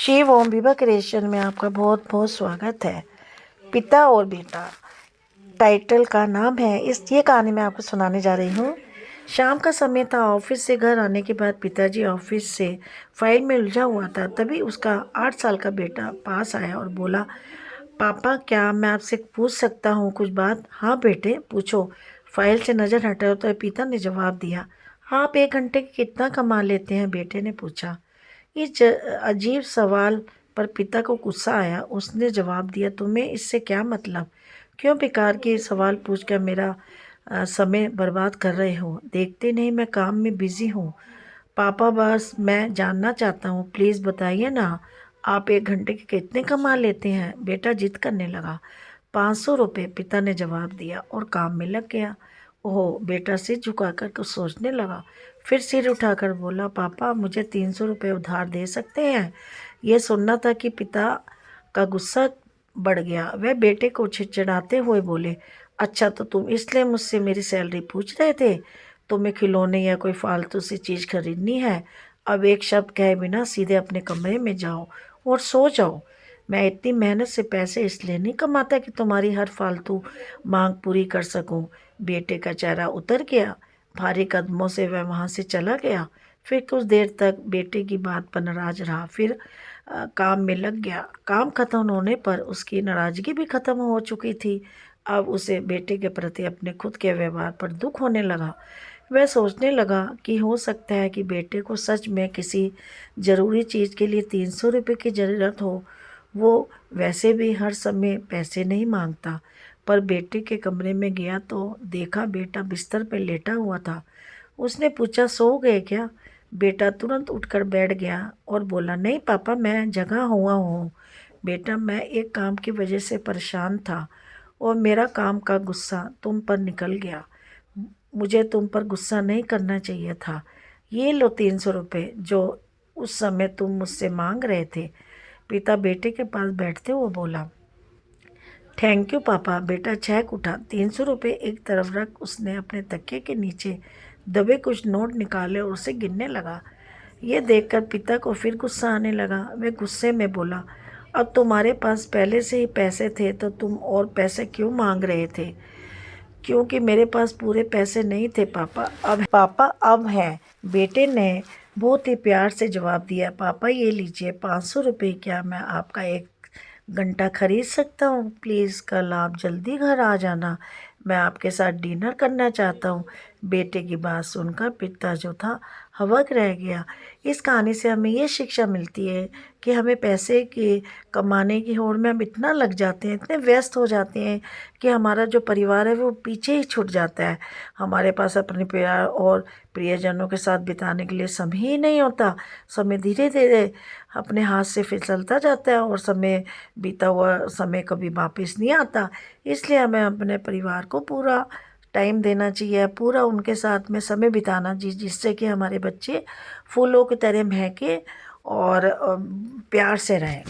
शिव ओम Vibha creation में आपका बहुत बहुत स्वागत है। पिता और बेटा टाइटल का नाम है। ये कहानी मैं आपको सुनाने जा रही हूँ। शाम का समय था। ऑफिस से घर आने के बाद पिताजी ऑफिस से फाइल में उलझा हुआ था। तभी उसका 8 साल का बेटा पास आया और बोला, पापा क्या मैं आपसे पूछ सकता हूँ कुछ बात? हाँ बेटे पूछो। फाइल से नज़र हटाओ तो पिता ने जवाब दिया। आप 1 घंटे की कितना कमा लेते हैं? बेटे ने पूछा। इस अजीब सवाल पर पिता को गुस्सा आया। उसने जवाब दिया, तुम्हें इससे क्या मतलब? क्यों बेकार के सवाल पूछकर मेरा समय बर्बाद कर रहे हो? देखते नहीं मैं काम में बिजी हूँ। पापा बस मैं जानना चाहता हूँ, प्लीज़ बताइए ना। आप 1 घंटे के कितने कमा लेते हैं? बेटा जिद करने लगा। 500 रुपये, पिता ने जवाब दिया और काम में लग गया। ओह, बेटा सिर झुकाकर कुछ सोचने लगा। फिर सिर उठाकर बोला, पापा मुझे 300 रुपये उधार दे सकते हैं? यह सुनना था कि पिता का गुस्सा बढ़ गया। वह बेटे को चिढ़ाते हुए बोले, अच्छा तो तुम इसलिए मुझसे मेरी सैलरी पूछ रहे थे? तुम्हें खिलौने या कोई फालतू सी चीज़ खरीदनी है? अब एक शब्द कहे बिना सीधे अपने कमरे में जाओ और सो जाओ। मैं इतनी मेहनत से पैसे इसलिए नहीं कमाता कि तुम्हारी हर फालतू मांग पूरी कर सकूं। बेटे का चेहरा उतर गया। भारी कदमों से वह वहाँ से चला गया। फिर कुछ देर तक बेटे की बात पर नाराज रहा। फिर काम में लग गया। काम खत्म होने पर उसकी नाराज़गी भी खत्म हो चुकी थी। अब उसे बेटे के प्रति अपने खुद के व्यवहार पर दुख होने लगा। वह सोचने लगा कि हो सकता है कि बेटे को सच में किसी ज़रूरी चीज़ के लिए 300 रुपये की ज़रूरत हो। वो वैसे भी हर समय पैसे नहीं मांगता। पर बेटे के कमरे में गया तो देखा बेटा बिस्तर पर लेटा हुआ था। उसने पूछा, सो गए क्या? बेटा तुरंत उठकर बैठ गया और बोला, नहीं पापा मैं जगा हुआ हूँ। बेटा मैं एक काम की वजह से परेशान था और मेरा काम का गुस्सा तुम पर निकल गया। मुझे तुम पर गुस्सा नहीं करना चाहिए था। ये लो 300 रुपये जो उस समय तुम मुझसे मांग रहे थे। पिता बेटे के पास बैठते हुए बोला, थैंक यू पापा। बेटा चहक उठा। 300 रुपये एक तरफ रख उसने अपने तकिए के नीचे दबे कुछ नोट निकाले और उसे गिनने लगा। ये देखकर पिता को फिर गुस्सा आने लगा। वह गुस्से में बोला, अब तुम्हारे पास पहले से ही पैसे थे तो तुम और पैसे क्यों मांग रहे थे? क्योंकि मेरे पास पूरे पैसे नहीं थे पापा अब हैं। बेटे ने बहुत ही प्यार से जवाब दिया, पापा ये लीजिए 500 रुपये। क्या मैं आपका 1 घंटा खरीद सकता हूँ? प्लीज़ कल आप जल्दी घर आ जाना। मैं आपके साथ डिनर करना चाहता हूँ। बेटे की बात सुनकर पिता जो था हवक रह गया। इस कहानी से हमें ये शिक्षा मिलती है कि हमें पैसे के कमाने की होड़ में हम इतना लग जाते हैं, इतने व्यस्त हो जाते हैं कि हमारा जो परिवार है वो पीछे ही छूट जाता है। हमारे पास अपने प्यार और प्रियजनों के साथ बिताने के लिए समय ही नहीं होता। समय धीरे धीरे अपने हाथ से फिसलता जाता है और समय बीता हुआ समय कभी वापस नहीं आता। इसलिए हमें अपने परिवार को पूरा टाइम देना चाहिए, पूरा उनके साथ में समय बिताना चाहिए, जिससे कि हमारे बच्चे फूलों की तरह महके और प्यार से रहें।